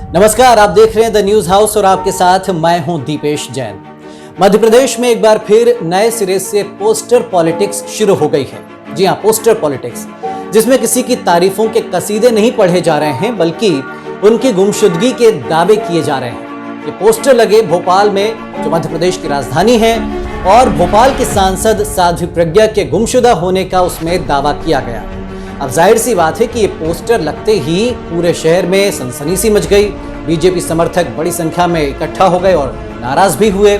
नमस्कार, आप देख रहे हैं द न्यूज हाउस और आपके साथ मैं हूं दीपेश जैन। मध्य प्रदेश में एक बार फिर नए सिरे से पोस्टर पॉलिटिक्स शुरू हो गई है। जी हां, पोस्टर पॉलिटिक्स, जिसमें किसी की तारीफों के कसीदे नहीं पढ़े जा रहे हैं बल्कि उनकी गुमशुदगी के दावे किए जा रहे हैं। ये पोस्टर लगे भोपाल में, जो मध्य प्रदेश की राजधानी है, और भोपाल के सांसद साध्वी प्रज्ञा के गुमशुदा होने का उसमें दावा किया गया। अब जाहिर सी बात है कि ये पोस्टर लगते ही पूरे शहर में सनसनी सी मच गई। बीजेपी समर्थक बड़ी संख्या में इकट्ठा हो गए और नाराज भी हुए।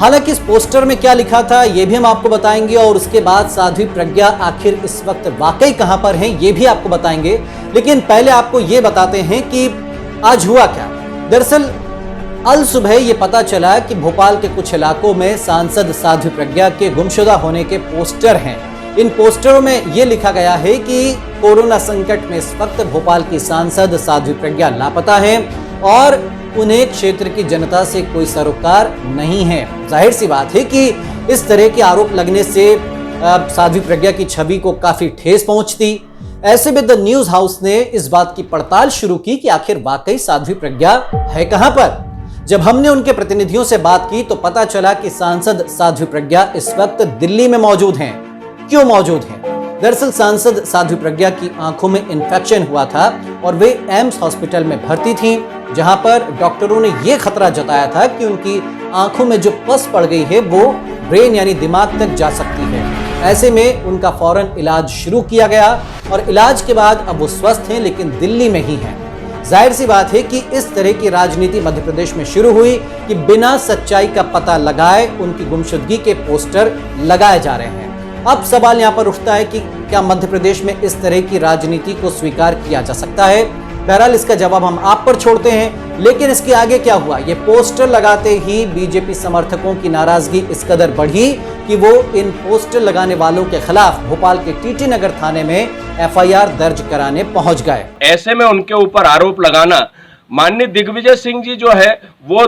हालांकि इस पोस्टर में क्या लिखा था ये भी हम आपको बताएंगे, और उसके बाद साध्वी प्रज्ञा आखिर इस वक्त वाकई कहां पर हैं ये भी आपको बताएंगे। लेकिन पहले आपको ये बताते हैं कि आज हुआ क्या। दरअसल अल सुबह ये पता चला कि भोपाल के कुछ इलाकों में सांसद साध्वी प्रज्ञा के गुमशुदा होने के पोस्टर हैं। इन पोस्टरों में यह लिखा गया है कि कोरोना संकट में इस वक्त भोपाल की सांसद साध्वी प्रज्ञा लापता हैं और उन्हें क्षेत्र की जनता से कोई सरोकार नहीं है। जाहिर सी बात है कि इस तरह के आरोप लगने से साध्वी प्रज्ञा की छवि को काफी ठेस पहुंचती। ऐसे में द न्यूज हाउस ने इस बात की पड़ताल शुरू की कि आखिर वाकई साध्वी प्रज्ञा है कहां पर। जब हमने उनके प्रतिनिधियों से बात की तो पता चला कि सांसद साध्वी प्रज्ञा इस वक्त दिल्ली में मौजूद हैं। क्यों मौजूद हैं? दरअसल सांसद साध्वी प्रज्ञा की आंखों में इन्फेक्शन हुआ था और वे एम्स हॉस्पिटल में भर्ती थीं, जहां पर डॉक्टरों ने यह खतरा जताया था कि उनकी आंखों में जो पस पड़ गई है वो ब्रेन यानी दिमाग तक जा सकती है। ऐसे में उनका फौरन इलाज शुरू किया गया और इलाज के बाद अब वो स्वस्थ हैं, लेकिन दिल्ली में ही हैं। जाहिर सी बात है कि इस तरह की राजनीति मध्य प्रदेश में शुरू हुई कि बिना सच्चाई का पता लगाए उनकी गुमशुदगी के पोस्टर लगाए जा रहे हैं। अब सवाल यहाँ पर उठता है कि क्या मध्य प्रदेश में इस तरह की राजनीति को स्वीकार किया जा सकता है? बहरहाल इसका जवाब हम आप पर छोड़ते हैं। लेकिन इसके आगे क्या हुआ? ये पोस्टर लगाते ही बीजेपी समर्थकों की नाराजगी इस कदर बढ़ी कि वो इन पोस्टर लगाने वालों के खिलाफ भोपाल के टीटी नगर थाने में एफआईआर दर्ज कराने पहुंच गए। ऐसे में उनके ऊपर आरोप लगाना, माननीय दिग्विजय सिंह जी जो है वो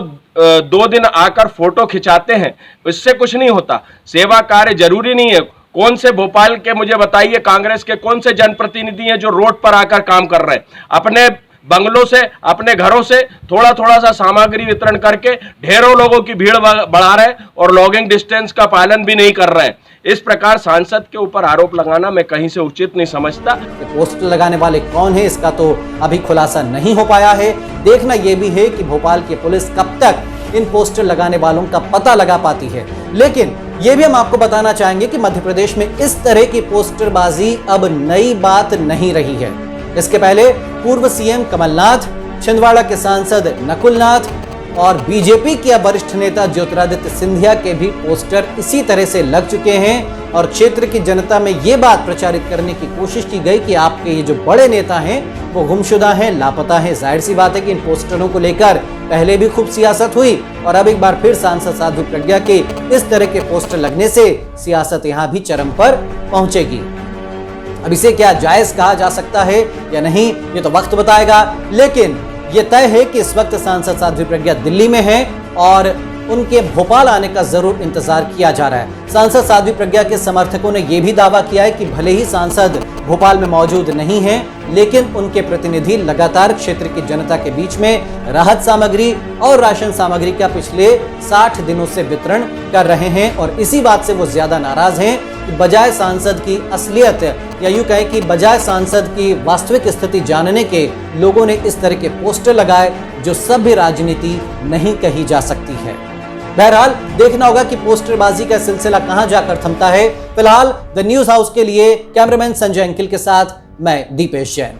2 दिन आकर फोटो खिंचाते हैं, इससे कुछ नहीं होता। सेवा कार्य जरूरी नहीं है। कौन से भोपाल के, मुझे बताइए, कांग्रेस के कौन से जनप्रतिनिधि हैं जो रोड पर आकर काम कर रहे हैं? अपने बंगलों से, अपने घरों से थोड़ा थोड़ा सा सामग्री वितरण करके ढेरों लोगों की भीड़ बढ़ा रहे हैं और लॉगिंग डिस्टेंस का पालन भी नहीं कर रहे हैं। इस प्रकार सांसद के ऊपर आरोप लगाना मैं कहीं से उचित नहीं समझता। पोस्टर लगाने वाले कौन है इसका तो अभी खुलासा नहीं हो पाया है। देखना यह भी है कि भोपाल की पुलिस कब तक इन पोस्टर लगाने वालों का पता लगा पाती है। लेकिन यह भी हम आपको बताना चाहेंगे कि मध्य प्रदेश में इस तरह की पोस्टरबाजी अब नई बात नहीं रही है। इसके पहले पूर्व सीएम कमलनाथ, छिंदवाड़ा के सांसद नकुलनाथ और बीजेपी के वरिष्ठ नेता ज्योतिरादित्य सिंधिया के भी पोस्टर इसी तरह से लग चुके हैं और क्षेत्र की जनता में ये बात प्रचारित करने की कोशिश की गई कि आपके ये जो बड़े नेता हैं वो गुमशुदा हैं, लापता हैं। जाहिर सी बात है कि इन पोस्टरों को लेकर पहले भी खूब सियासत हुई और अब एक बार फिर सांसद साध्वी प्रज्ञा के इस तरह के पोस्टर लगने से सियासत यहाँ भी चरम पर पहुंचेगी। अब इसे क्या जायज कहा जा सकता है या नहीं, ये तो वक्त बताएगा। लेकिन ये तय है कि इस वक्त सांसद साध्वी प्रज्ञा दिल्ली में है और उनके भोपाल आने का जरूर इंतजार किया जा रहा है। सांसद साध्वी प्रज्ञा के समर्थकों ने यह भी दावा किया है कि भले ही सांसद भोपाल में मौजूद नहीं हैं, लेकिन उनके प्रतिनिधि लगातार क्षेत्र की जनता के बीच में राहत सामग्री और राशन सामग्री का पिछले 60 दिनों से वितरण कर रहे हैं और इसी बात से वो ज्यादा नाराज हैं कि बजाय सांसद की असलियत या यूं कहें कि बजाय सांसद की वास्तविक स्थिति जानने के लोगों ने इस तरह के पोस्टर लगाए जो सभ्य राजनीति नहीं कही जा सकती है। बहरहाल देखना होगा कि पोस्टरबाजी का सिलसिला कहां जाकर थमता है। फिलहाल द न्यूज हाउस के लिए कैमरामैन संजय अंकिल के साथ मैं दीपेश जैन।